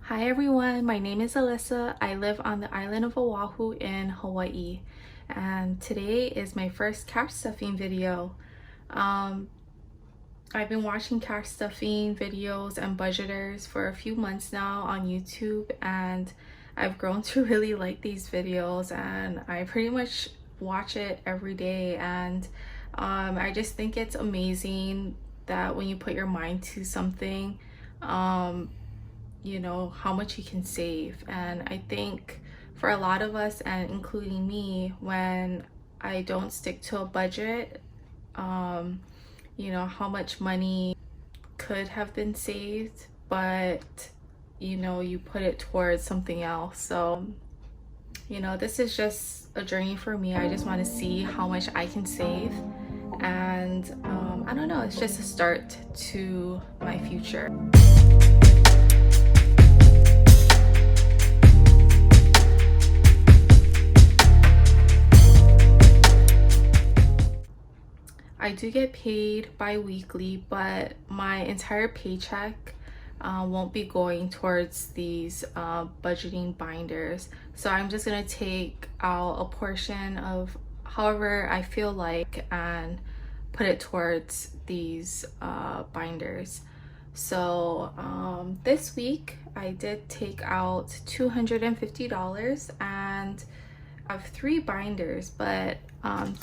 Hi everyone, my name is Alyssa. I live on the island of Oahu in Hawaii, and today is my first couch stuffing video. I've been watching couch stuffing videos and budgeters for a few months now on YouTube, and I've grown to really like these videos, and I pretty much watch it every day. And I just think it's amazing that when you put your mind to something, you know how much you can save. And I think for a lot of us, and including me, when I don't stick to a budget, you know how much money could have been saved, but you know you put it towards something else. So you know, this is just a journey for me. I just want to see how much I can save, and I don't know, it's just a start to my future. I do get paid bi-weekly, but my entire paycheck won't be going towards these budgeting binders. So I'm just gonna take out a portion of however I feel like and put it towards these binders. So this week I did take out $250, and I have 3 binders, but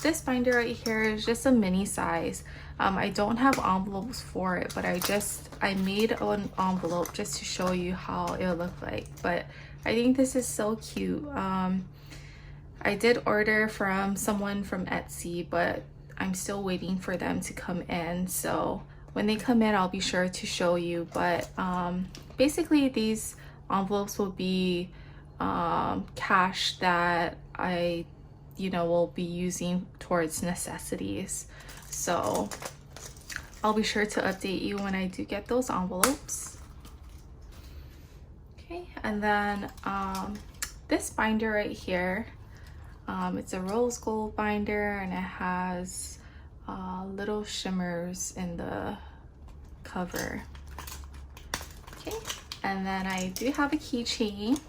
this binder right here is just a mini size. I don't have envelopes for it, but I made an envelope just to show you how it looked like. But I think this is so cute. I did order from someone from Etsy, but I'm still waiting for them to come in. So when they come in, I'll be sure to show you. But basically these envelopes will be cash that I will be using towards necessities. So I'll be sure to update you when I do get those envelopes. Okay, and then this binder right here, it's a rose gold binder, and it has little shimmers in the cover. Okay, and then I do have a keychain.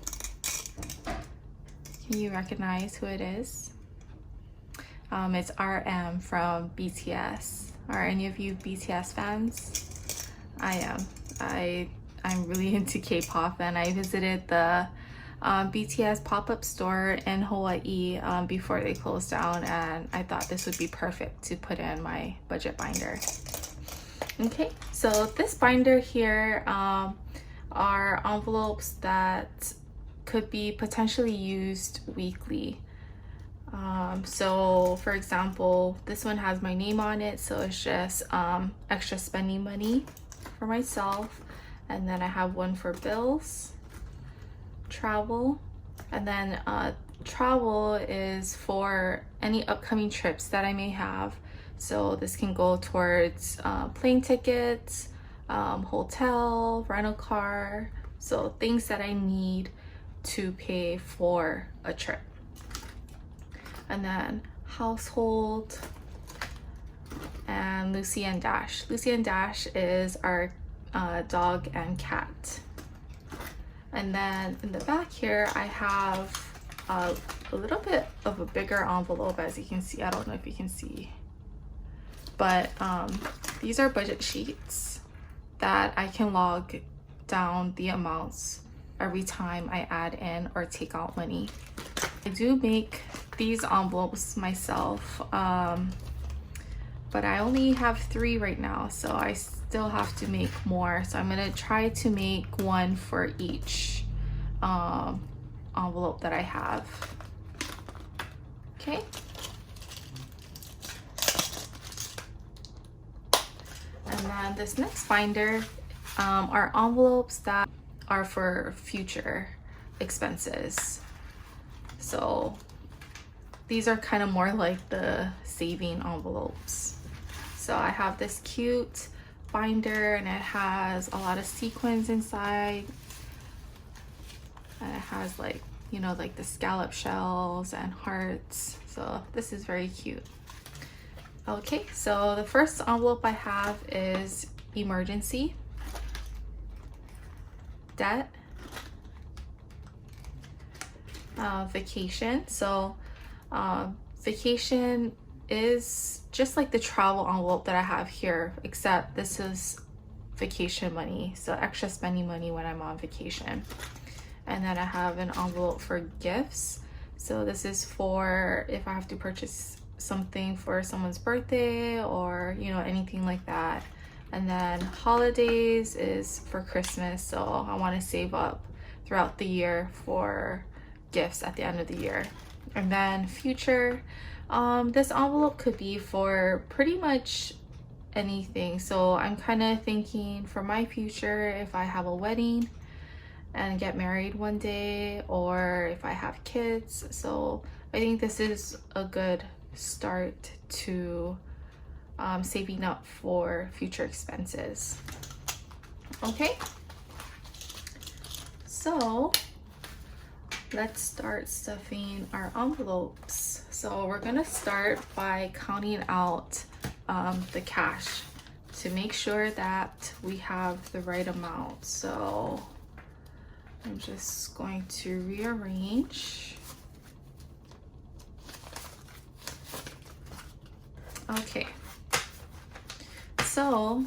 Can you recognize who it is? It's RM from BTS. Are any of you BTS fans? I am. I'm really into K-pop, and I visited the BTS pop-up store in Hawaii before they closed down, and I thought this would be perfect to put in my budget binder. Okay, so this binder here are envelopes that could be potentially used weekly. So for example, this one has my name on it, so it's just extra spending money for myself. And then I have one for bills, travel, and then travel is for any upcoming trips that I may have. So this can go towards plane tickets, hotel, rental car, so things that I need to pay for a trip. And then household and Lucy and Dash. Lucy and Dash is our dog and cat. And then in the back here I have a little bit of a bigger envelope, as you can see. I don't know if you can see, but these are budget sheets that I can log down the amounts every time I add in or take out money. I do make these envelopes myself, but I only have 3 right now, so I still have to make more. So I'm gonna try to make one for each envelope that I have. Okay. And then this next binder are envelopes that are for future expenses. So these are kind of more like the saving envelopes. So I have this cute binder, and it has a lot of sequins inside, and it has like, you know, like the scallop shells and hearts. So this is very cute. Okay, so the first envelope I have is emergency, debt, vacation. So vacation is just like the travel envelope that I have here, except this is vacation money, so extra spending money when I'm on vacation. And then I have an envelope for gifts. So this is for if I have to purchase something for someone's birthday or, you know, anything like that. And then holidays is for Christmas, so I want to save up throughout the year for gifts at the end of the year. And then future, this envelope could be for pretty much anything. So I'm kind of thinking for my future, if I have a wedding and get married one day, or if I have kids. So I think this is a good start to saving up for future expenses. Okay, so let's start stuffing our envelopes. So we're gonna start by counting out the cash to make sure that we have the right amount. So I'm just going to rearrange. Okay, so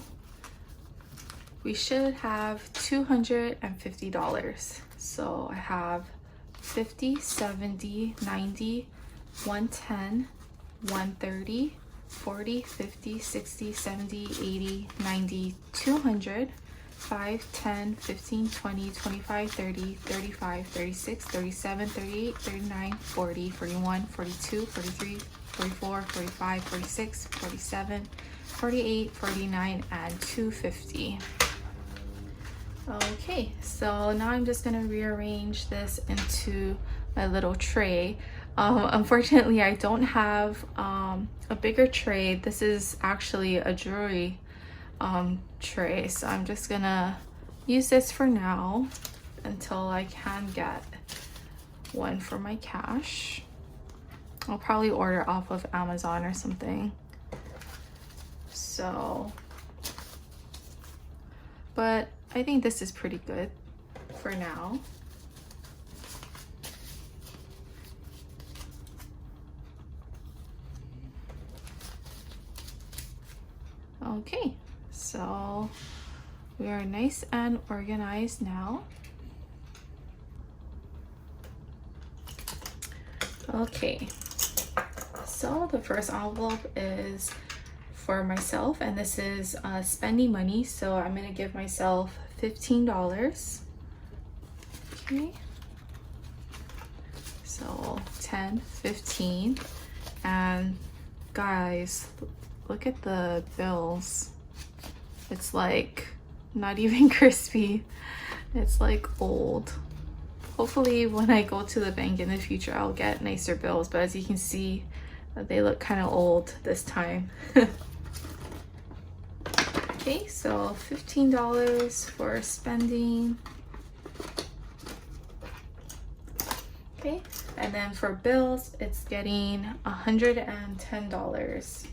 we should have $250. So I have 50, 70, 90, 110, 130, 40, 50, 60, 70, 80, 90, 200, 5, 10, 15, 20, 25, 30, 35, 36, 37, 38, 39, 40, 41, 42, 43, 44, 45, 46, 47, 48, 49, and 250. Okay, so now I'm just gonna rearrange this into my little tray. Unfortunately, I don't have a bigger tray. This is actually a jewelry tray, so I'm just gonna use this for now until I can get one for my cash. I'll probably order off of Amazon or something. So, but I think this is pretty good for now. Okay, so we are nice and organized now. Okay, so the first envelope is for myself, and this is spending money. So I'm gonna give myself $15. Okay, so 10, 15, and guys, look at the bills. It's like not even crispy. It's like old. Hopefully when I go to the bank in the future, I'll get nicer bills, but as you can see, they look kind of old this time. Okay, so $15 for spending. Okay, and then for bills, it's getting $110.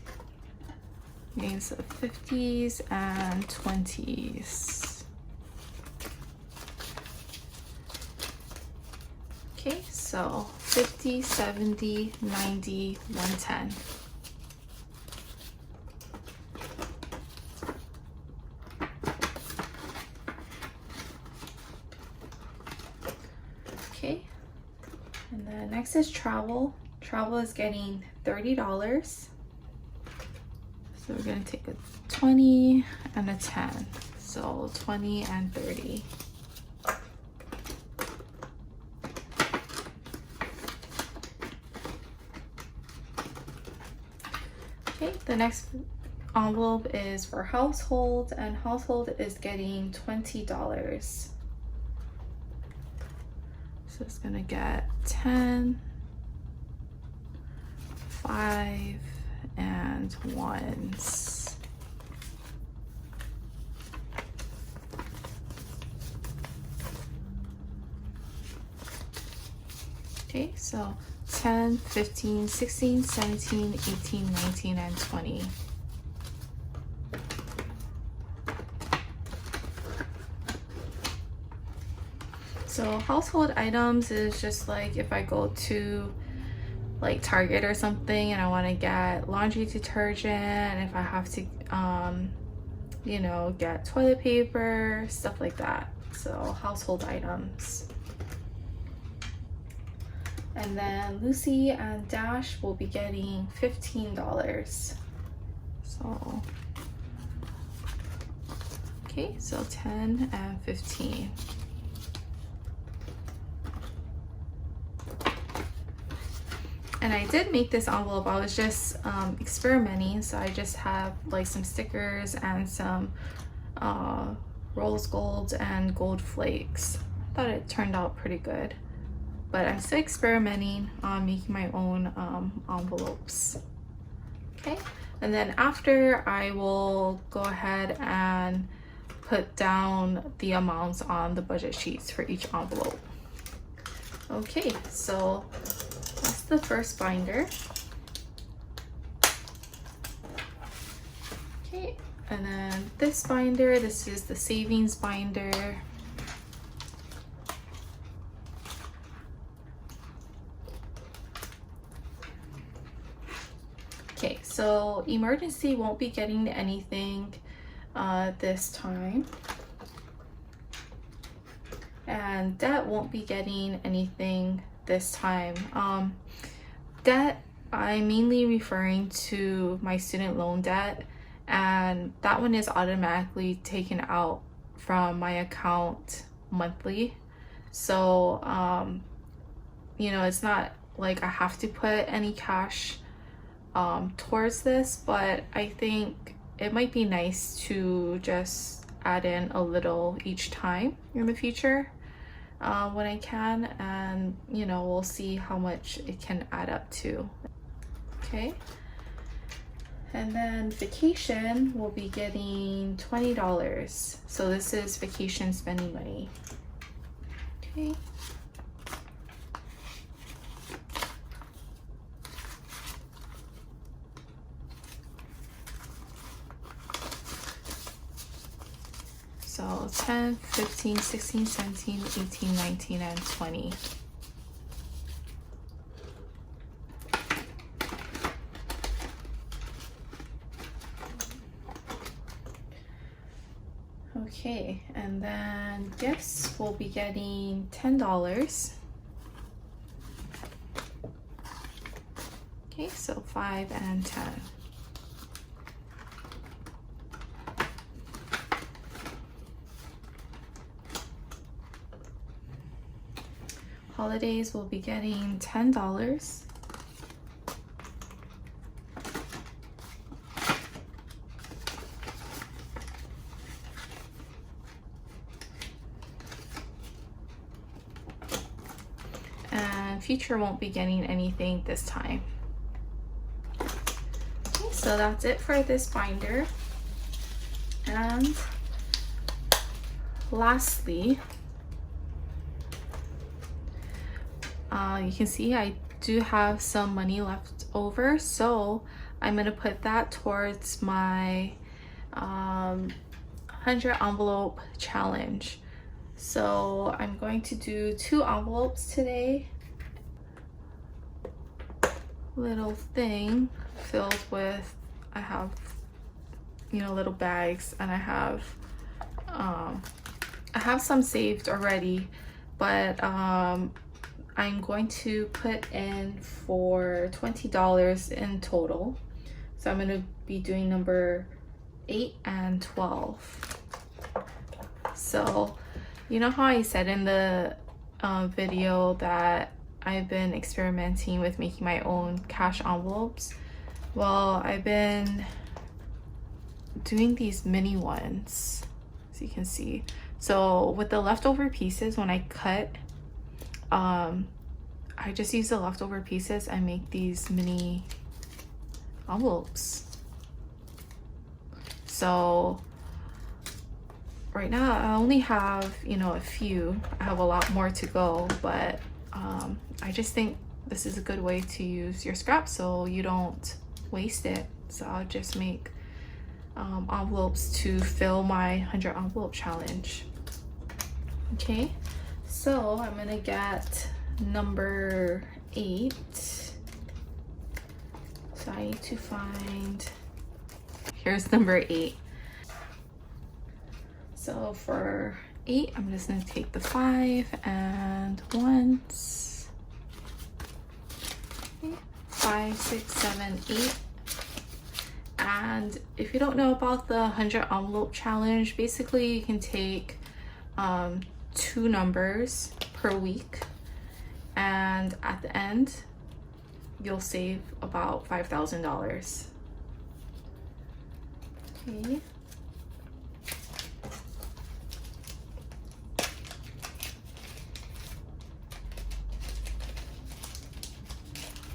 Means 50s and 20s. Okay, so 50, 70, 90, 110. Okay, and then next is travel. Travel is getting $30. So we're gonna take a 20 and a 10. So 20 and 30. Okay, the next envelope is for household, and household is getting $20. So it's gonna get 10, 5, and 1s. Okay, so 10, 15, 16, 17, 18, 19, and 20. So household items is just like if I go to like Target or something and I want to get laundry detergent, if I have to you know, get toilet paper, stuff like that. So household items. And then Lucy and Dash will be getting $15. So okay, so 10 and 15. And I did make this envelope. I was just experimenting, so I just have like some stickers and some rose gold and gold flakes. I thought it turned out pretty good, but I'm still experimenting on making my own envelopes. Okay, and then after I will go ahead and put down the amounts on the budget sheets for each envelope. Okay, so that's the first binder. Okay, and then this binder, this is the savings binder. Okay, so emergency won't be getting anything this time. And debt won't be getting anything this time. Debt, I'm mainly referring to my student loan debt, and that one is automatically taken out from my account monthly. So you know, it's not like I have to put any cash towards this, but I think it might be nice to just add in a little each time in the future when I can, and you know, we'll see how much it can add up to. Okay, and then vacation will be getting $20. So this is vacation spending money. Okay. So 10, 15, 16, 17, 18, 19, and 20. Okay, and then gifts will be getting $10. Okay, so 5 and 10. Holidays will be getting $10. And future won't be getting anything this time. Okay, so that's it for this binder. And lastly, you can see I do have some money left over, so I'm gonna put that towards my 100 envelope challenge. So I'm going to do 2 envelopes today. Little thing filled with, I have, you know, little bags, and I have some saved already, but I'm going to put in for $20 in total. So I'm going to be doing number 8 and 12. So you know how I said in the video that I've been experimenting with making my own cash envelopes? Well, I've been doing these mini ones, as you can see. So with the leftover pieces, when I cut, I just use the leftover pieces and make these mini envelopes. So right now I only have, you know, a few. I have a lot more to go, but I just think this is a good way to use your scraps so you don't waste it. So I'll just make envelopes to fill my 100 envelope challenge. Okay, So I'm gonna get number 8. So I need to find, here's number 8. So for 8, I'm just gonna take the 5 and once. Okay. 5, 6, 7, 8. And if you don't know about the 100 envelope challenge, basically you can take 2 numbers per week, and at the end you'll save about $5,000. Okay.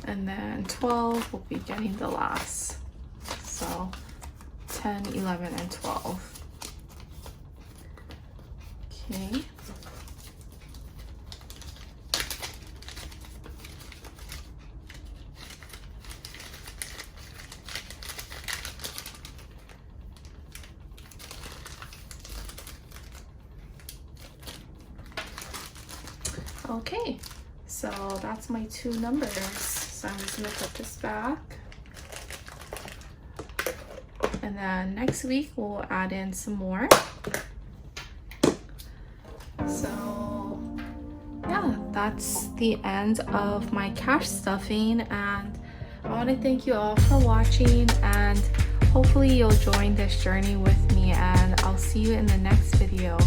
And then 12 will be getting the last. So 10, 11, and 12. Okay. Okay, so that's my 2 numbers. So I'm just gonna put this back. And then next week we'll add in some more. So yeah, that's the end of my cash stuffing, and I want to thank you all for watching, and hopefully you'll join this journey with me, and I'll see you in the next video.